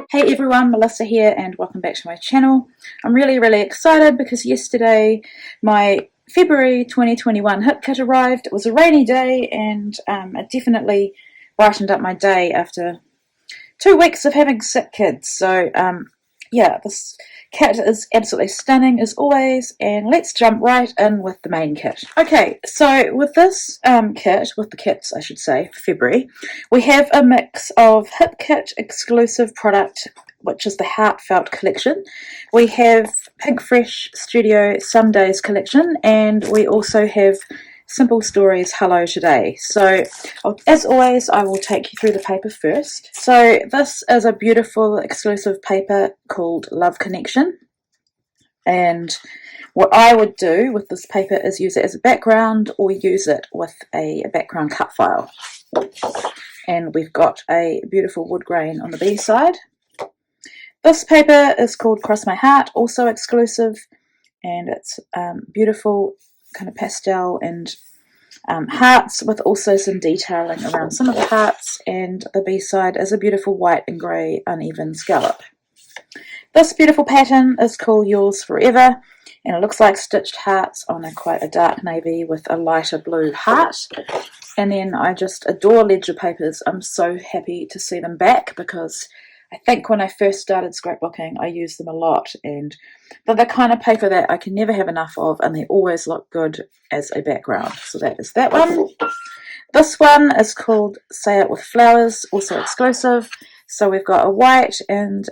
Hey everyone, Melissa here and welcome back to my channel. I'm really excited because yesterday my February 2021 hip kit arrived. It was a rainy day and it definitely brightened up my day after 2 weeks of having sick kids. So yeah, this kit is absolutely stunning as always, and let's jump right in with the main kit. Okay, so with this kit, with the kits I should say, for February, we have a mix of hip kit exclusive product, which is the Heartfelt collection. We have Pinkfresh Studio Some Days collection, and we also have Simple Stories Hello Today. So as always, I will take you through the paper first. So this is a beautiful exclusive paper called Love Connection, and what I would do with this paper is use it as a background or use it with a background cut file. And we've got a beautiful wood grain on the B side. This paper is called Cross My Heart, also exclusive, and it's beautiful kind of pastel and hearts with also some detailing around some of the hearts, and the B side is a beautiful white and grey uneven scallop. This beautiful pattern is called Yours Forever, and it looks like stitched hearts on quite a dark navy with a lighter blue heart. And then I just adore ledger papers. I'm so happy to see them back because I think when I first started scrapbooking I used them a lot, and they're the kind of paper that I can never have enough of, and they always look good as a background. So that is that one. This one is called Say It With Flowers, also exclusive. So we've got a white and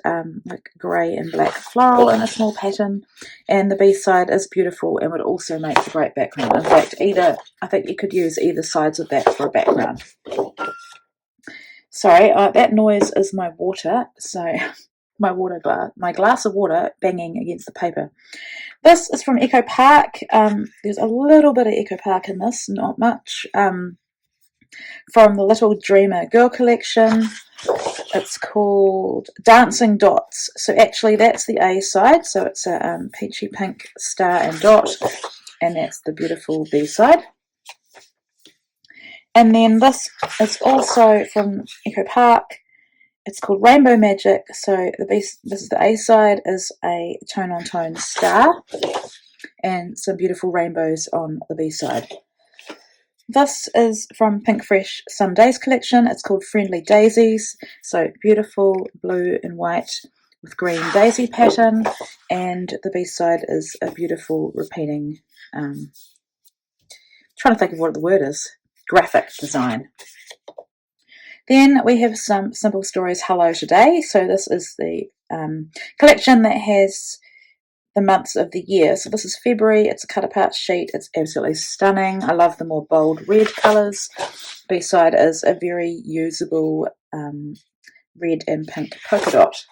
like grey and black floral in a small pattern, and the B side is beautiful and would also make a great background. In fact, I think you could use either sides of that for a background. Sorry, that noise is my water. So my glass of water banging against the paper. This is from Echo Park. There's a little bit of Echo Park in this, not much. From the Little Dreamer Girl collection. It's called Dancing Dots. So actually that's the A side. So it's a peachy pink star and dot, and that's the beautiful B side. And then this is also from Echo Park. It's called Rainbow Magic. So this is the A side, is a tone-on-tone star and some beautiful rainbows on the B side. This is from Pinkfresh Some Days collection. It's called Friendly Daisies. So beautiful blue and white with green daisy pattern, and the B side is a beautiful repeating, trying to think of what the word is, graphic design. Then we have some Simple Stories Hello Today. So this is the collection that has the months of the year. So this is February. It's a cut apart sheet. It's absolutely stunning. I love the more bold red colours. B side is a very usable red and pink polka dot.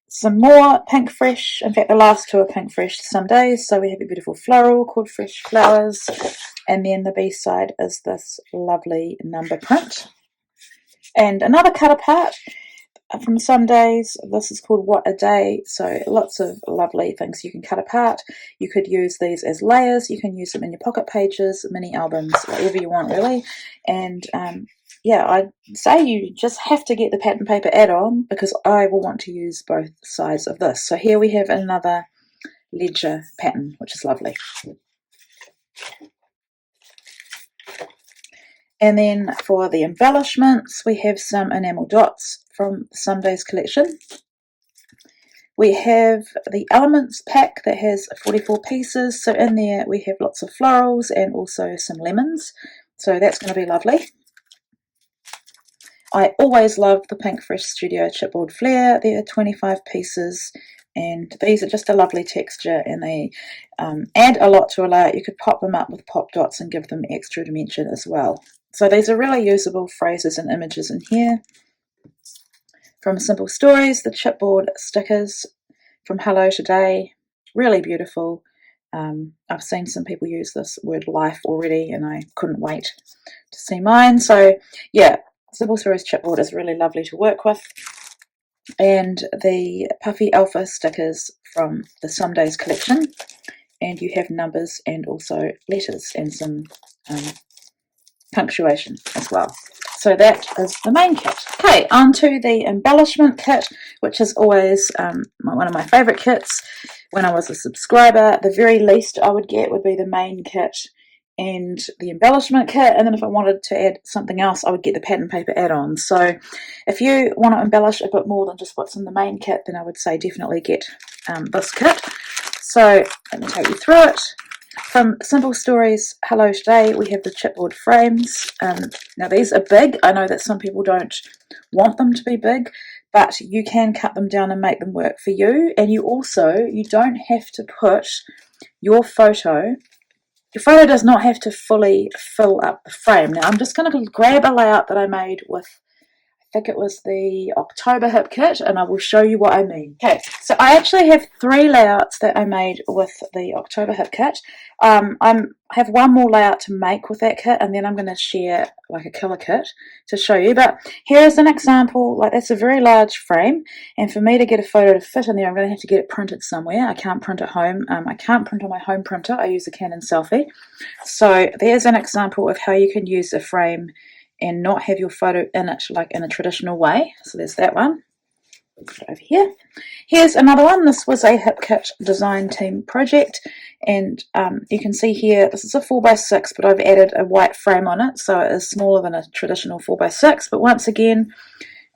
Some more Pinkfresh. In fact, the last two are Pinkfresh Some Days. So we have a beautiful floral called Fresh Flowers, and then the B side is this lovely number print. And another cut apart from Some Days. This is called What a Day. So lots of lovely things you can cut apart. You could use these as layers. You can use them in your pocket pages, mini albums, whatever you want really. And yeah, I'd say you just have to get the pattern paper add-on because I will want to use both sides of this. So here we have another ledger pattern, which is lovely. And then for the embellishments, we have some enamel dots from Some Days collection. We have the Elements pack that has 44 pieces. So in there we have lots of florals and also some lemons. So that's going to be lovely. I always love the Pinkfresh Studio Chipboard Flare. There are 25 pieces, and these are just a lovely texture, and they add a lot to a layout. You could pop them up with pop dots and give them extra dimension as well. So these are really usable phrases and images in here. From Simple Stories, the chipboard stickers from Hello Today, really beautiful. I've seen some people use this word life already, and I couldn't wait to see mine. So yeah, Simple Stories chipboard is really lovely to work with. And the Puffy Alpha stickers from the Some Days collection, and you have numbers and also letters and some punctuation as well. So that is the main kit. Okay, on to the embellishment kit, which is always one of my favourite kits. When I was a subscriber, the very least I would get would be the main kit and the embellishment kit, and then if I wanted to add something else, I would get the pattern paper add-on. So if you want to embellish a bit more than just what's in the main kit, then I would say definitely get this kit. So let me take you through it. From Simple Stories Hello Today, we have the chipboard frames. Now these are big. I know that some people don't want them to be big, but you can cut them down and make them work for you. And you don't have to put your photo does not have to fully fill up the frame. Now I'm just going to grab a layout that I made with, I think it was the October hip kit, and I will show you what I mean. Okay, so I actually have 3 layouts that I made with the October hip kit. I have one more layout to make with that kit, and then I'm going to share like a killer kit to show you. But here's an example. Like, that's a very large frame, and for me to get a photo to fit in there, I'm going to have to get it printed somewhere. I can't print at home. I can't print on my home printer. I use a Canon Selfie. So there's an example of how you can use a frame and not have your photo in it like in a traditional way. So there's that one. Put it over here. Here's another one. This was a hip kit design team project, and you can see here this is a 4x6, but I've added a white frame on it, so it is smaller than a traditional 4x6. But once again,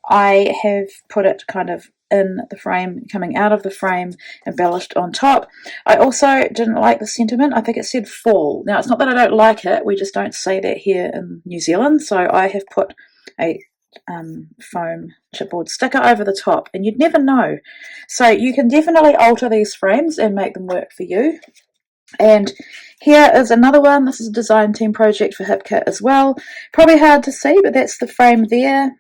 I have put it kind of in the frame, coming out of the frame, embellished on top. I also didn't like the sentiment. I think it said fall. Now, it's not that I don't like it, we just don't say that here in New Zealand, so I have put a foam chipboard sticker over the top, and you'd never know. So you can definitely alter these frames and make them work for you. And here is another one. This is a design team project for HipKit as well. Probably hard to see, but that's the frame there.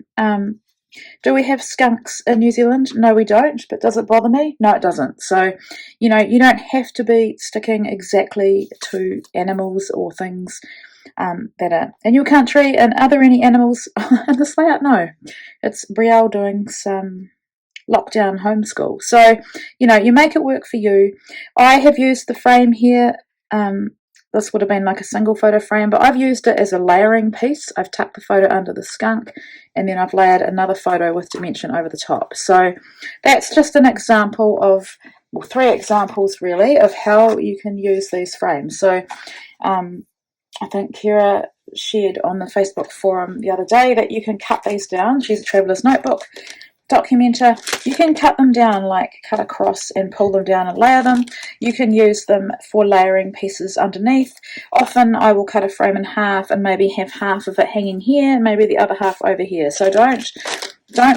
Do we have skunks in New Zealand? No, we don't, but does it bother me? No, it doesn't. So, you know, you don't have to be sticking exactly to animals or things that are in your country. And are there any animals in this layout? No. It's Brielle doing some lockdown homeschool. So, you know, you make it work for you. I have used the frame here. This would have been like a single photo frame, but I've used it as a layering piece. I've tucked the photo under the skunk, and then I've layered another photo with dimension over the top. So that's just an example of, well, 3 examples really, of how you can use these frames. So I think Kira shared on the Facebook forum the other day that you can cut these down. She's a Traveller's Notebook documenter. You can cut them down, like cut across and pull them down and layer them. You can use them for layering pieces underneath. Often I will cut a frame in half and maybe have half of it hanging here, maybe the other half over here. So don't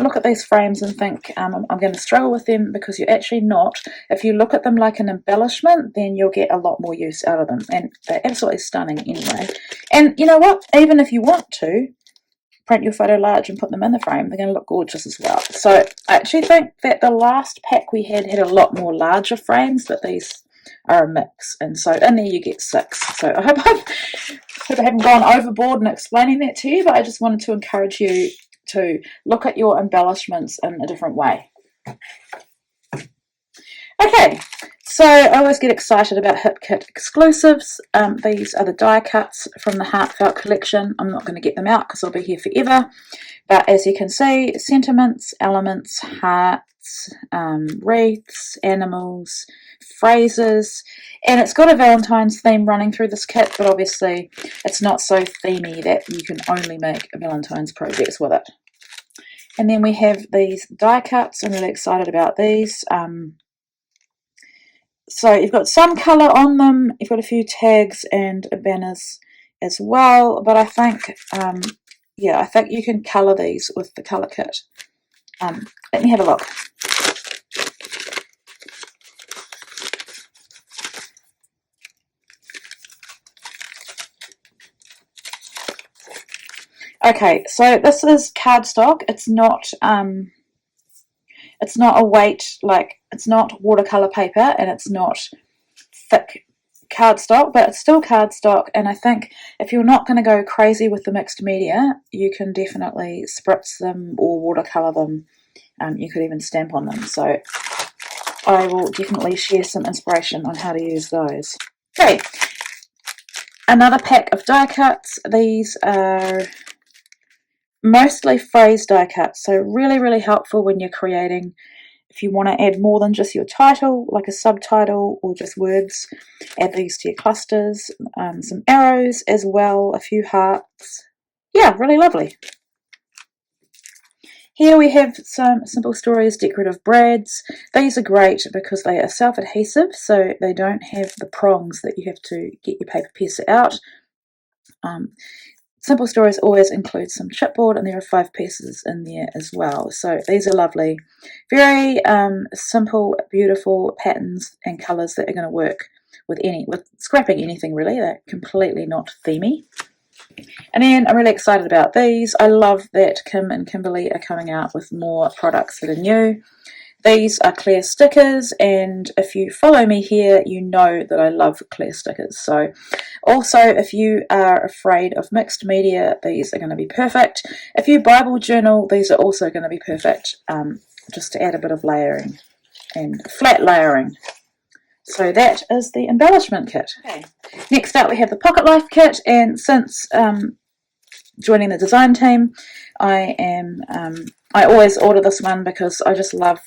look at these frames and think I'm going to struggle with them, because you're actually not. If you look at them like an embellishment, then you'll get a lot more use out of them, and they're absolutely stunning anyway. And you know what, even if you want to print your photo large and put them in the frame, they're going to look gorgeous as well. So I actually think that the last pack we had a lot more larger frames, but these are a mix, and so in there you get 6. So I hope I haven't gone overboard in explaining that to you, but I just wanted to encourage you to look at your embellishments in a different way. Okay, so I always get excited about HipKit exclusives. These are the die cuts from the Heartfelt collection. I'm not going to get them out because I'll be here forever. But as you can see, sentiments, elements, hearts, wreaths, animals, phrases, and it's got a Valentine's theme running through this kit, but obviously it's not so themey that you can only make Valentine's projects with it. And then we have these die cuts. I'm really excited about these. So you've got some colour on them, you've got a few tags and banners as well, but I think, yeah, I think you can colour these with the colour kit. Let me have a look. Okay, so this is cardstock. It's not a weight, like, it's not watercolor paper, and it's not thick cardstock, but it's still cardstock. And I think if you're not going to go crazy with the mixed media, you can definitely spritz them or watercolor them. You could even stamp on them. So I will definitely share some inspiration on how to use those. Okay, another pack of die cuts. These are mostly phrase die cuts, so really helpful when you're creating. If you want to add more than just your title, like a subtitle or just words, add these to your clusters. Some arrows as well, a few hearts. Yeah, really lovely. Here we have some Simple Stories decorative brads. These are great because they are self-adhesive, so they don't have the prongs that you have to get your paper piercer out. Simple Stories always includes some chipboard, and there are 5 pieces in there as well. So these are lovely. Very simple, beautiful patterns and colours that are going to work with scrapping anything really. They're completely not themey. And then I'm really excited about these. I love that Kim and Kimberly are coming out with more products that are new. These are clear stickers, and if you follow me here, you know that I love clear stickers. So also, if you are afraid of mixed media, these are going to be perfect. If you Bible journal, these are also going to be perfect, just to add a bit of layering and flat layering. So that is the embellishment kit. Okay. Next up we have the Pocket Life kit, and since joining the design team, I always order this one because I just love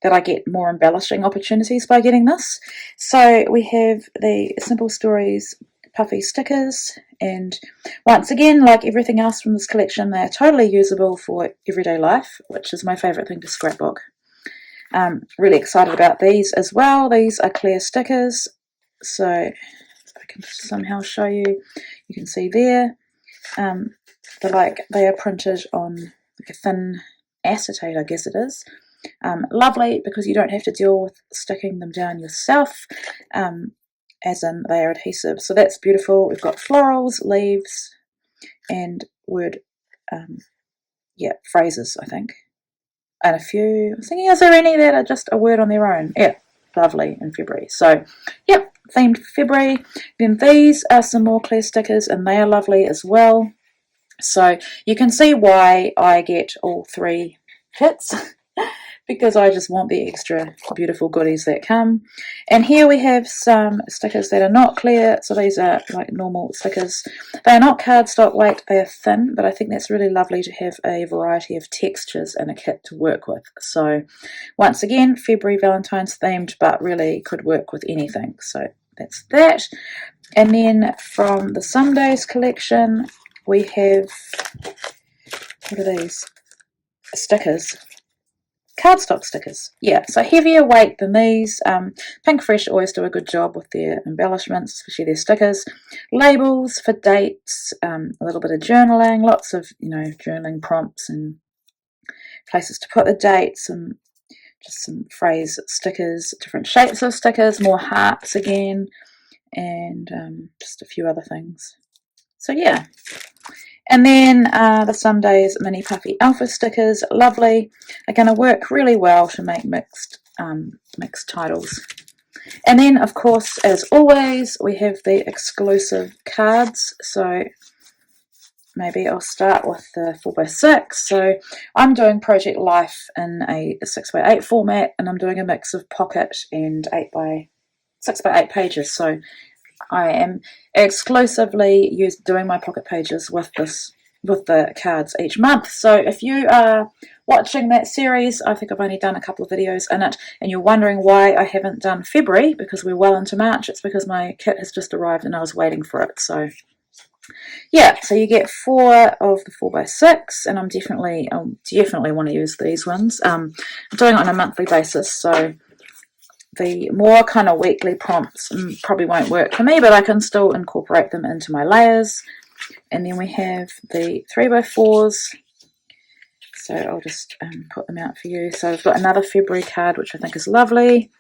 that I get more embellishing opportunities by getting this. So we have the Simple Stories puffy stickers, and once again, like everything else from this collection, they're totally usable for everyday life, which is my favourite thing to scrapbook. Really excited about these as well. These are clear stickers, so if I can somehow show you, you can see there. They are printed on like a thin acetate, I guess it is. Lovely because you don't have to deal with sticking them down yourself, as in they are adhesive. So that's beautiful. We've got florals, leaves, and word, phrases, I think. And a few, I was thinking, is there any that are just a word on their own? Yeah, lovely in February. So, yep, themed for February. Then these are some more clear stickers, and they are lovely as well. So you can see why I get all 3 kits. Because I just want the extra beautiful goodies that come. And here we have some stickers that are not clear, so these are like normal stickers. They are not cardstock weight, they are thin, but I think that's really lovely to have a variety of textures in a kit to work with. So once again, February Valentine's themed, but really could work with anything. So that's that. And then from the Some Days collection, we have, what are these? Stickers. Cardstock stickers, yeah, so heavier weight than these. Pinkfresh always do a good job with their embellishments, especially their stickers. Labels for dates, a little bit of journaling, lots of journaling prompts and places to put the dates, and just some phrase stickers, different shapes of stickers, more hearts again, and just a few other things. So yeah. And then the Some Days Mini Puffy Alpha stickers, lovely, are going to work really well to make mixed titles. And then, of course, as always, we have the exclusive cards. So maybe I'll start with the 4x6. So I'm doing Project Life in a 6x8 format, and I'm doing a mix of pocket and 6x8 pages. So I am exclusively doing my pocket pages with the cards each month. So if you are watching that series, I think I've only done a couple of videos in it, and you're wondering why I haven't done February because we're well into March, it's because my kit has just arrived and I was waiting for it. So yeah, so you get 4 of the 4x6, and I'll definitely want to use these ones. I'm doing it on a monthly basis, so the more kind of weekly prompts probably won't work for me, but I can still incorporate them into my layers. And then we have the 3x4s, so I'll just put them out for you. So I've got another February card, which I think is lovely.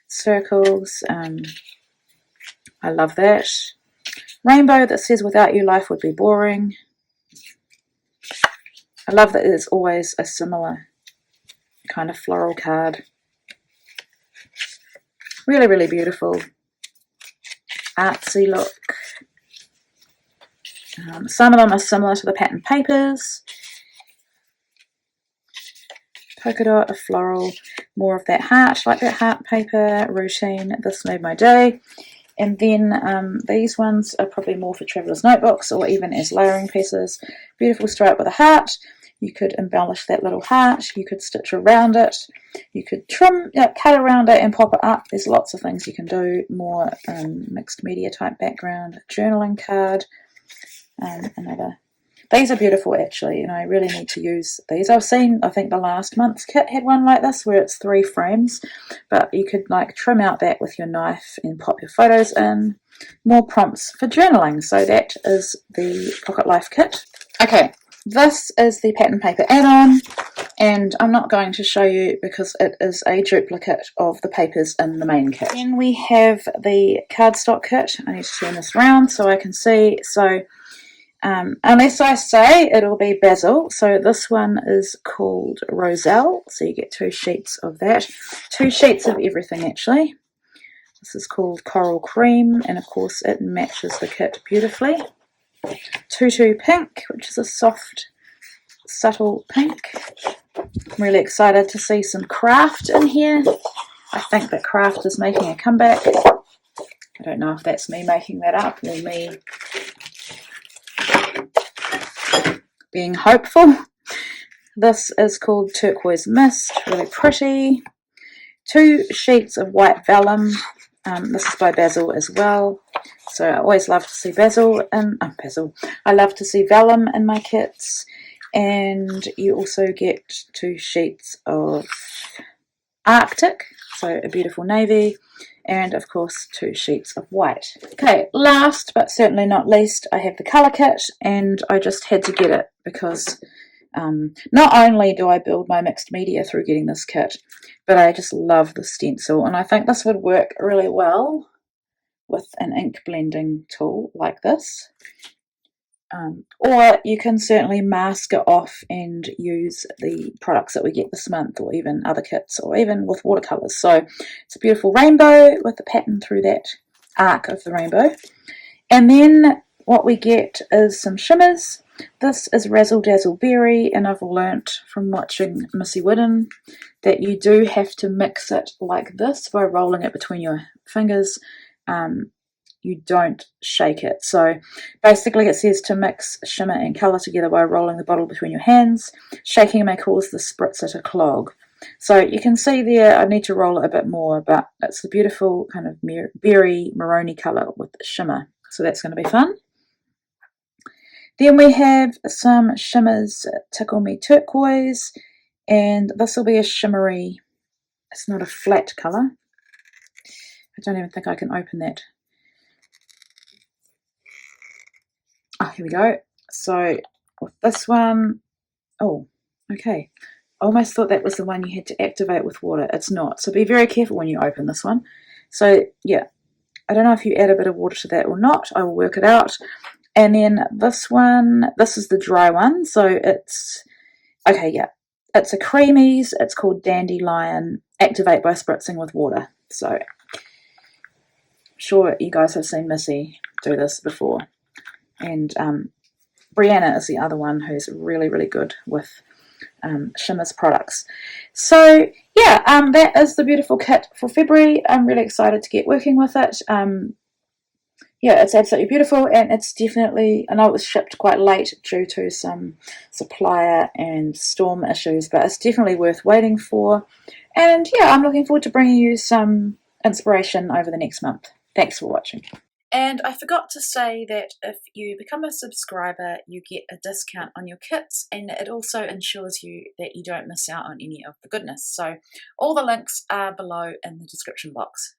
Circles, I love that. Rainbow that says, without you life would be boring. I love that it's always a similar kind of floral card. Really, really beautiful. Artsy look. Some of them are similar to the pattern papers. Polka dot, a floral, more of that heart, like that heart paper routine. This made my day. And then these ones are probably more for traveller's notebooks or even as layering pieces. Beautiful stripe with a heart. You could embellish that little heart. You could stitch around it. You could trim, cut around it and pop it up. There's lots of things you can do. More mixed media type background, journaling card, another. These are beautiful actually, and I really need to use these. I've seen, I think the last month's kit had one like this where it's 3 frames, but you could like trim out that with your knife and pop your photos in. More prompts for journaling. So that is the Pocket Life kit. Okay, this is the pattern paper add-on, and I'm not going to show you because it is a duplicate of the papers in the main kit. Then we have the cardstock kit. I need to turn this around so I can see. So unless I say, it'll be Basil. So this one is called Roselle. So you get 2 sheets of that. 2 sheets of everything actually. This is called Coral Cream, and of course it matches the kit beautifully. Tutu Pink, which is a soft, subtle pink. I'm really excited to see some craft in here. I think that craft is making a comeback. I don't know if that's me making that up or me being hopeful. This is called Turquoise Mist, really pretty. 2 sheets of white vellum. This is by Basil as well. So I always love to see Basil and Basil. I love to see vellum in my kits. And you also get 2 sheets of Arctic, so a beautiful navy, and of course 2 sheets of white. Okay, last but certainly not least, I have the colour kit, and I just had to get it because not only do I build my mixed media through getting this kit, but I just love the stencil, and I think this would work really well with an ink blending tool like this. Or you can certainly mask it off and use the products that we get this month, or even other kits, or even with watercolours. So it's a beautiful rainbow with the pattern through that arc of the rainbow. And then what we get is some shimmers. This is Razzle Dazzle Berry, and I've learnt from watching Missy Whidden that you do have to mix it like this by rolling it between your fingers. You don't shake it. So basically it says to mix shimmer and colour together by rolling the bottle between your hands. Shaking may cause the spritzer to clog. So you can see there I need to roll it a bit more, but it's a beautiful kind of berry maroni colour with shimmer. So that's going to be fun. Then we have some shimmers, Tickle Me Turquoise, and this will be a shimmery, it's not a flat colour. I don't even think I can open that. Oh, here we go. So with this one, oh, okay. I almost thought that was the one you had to activate with water. It's not. So be very careful when you open this one. So yeah, I don't know if you add a bit of water to that or not. I will work it out. And then this one, this is the dry one. So it's, okay, yeah. It's a Creamies. It's called Dandelion. Activate by spritzing with water. So I'm sure you guys have seen Missy do this before. And Brianna is the other one who's really, really good with Shimmers products. So yeah, that is the beautiful kit for February. I'm really excited to get working with it. Yeah, it's absolutely beautiful, and it's definitely, I know it was shipped quite late due to some supplier and storm issues, but it's definitely worth waiting for. And yeah, I'm looking forward to bringing you some inspiration over the next month. Thanks for watching. And I forgot to say that if you become a subscriber, you get a discount on your kits, and it also ensures you that you don't miss out on any of the goodness. So all the links are below in the description box.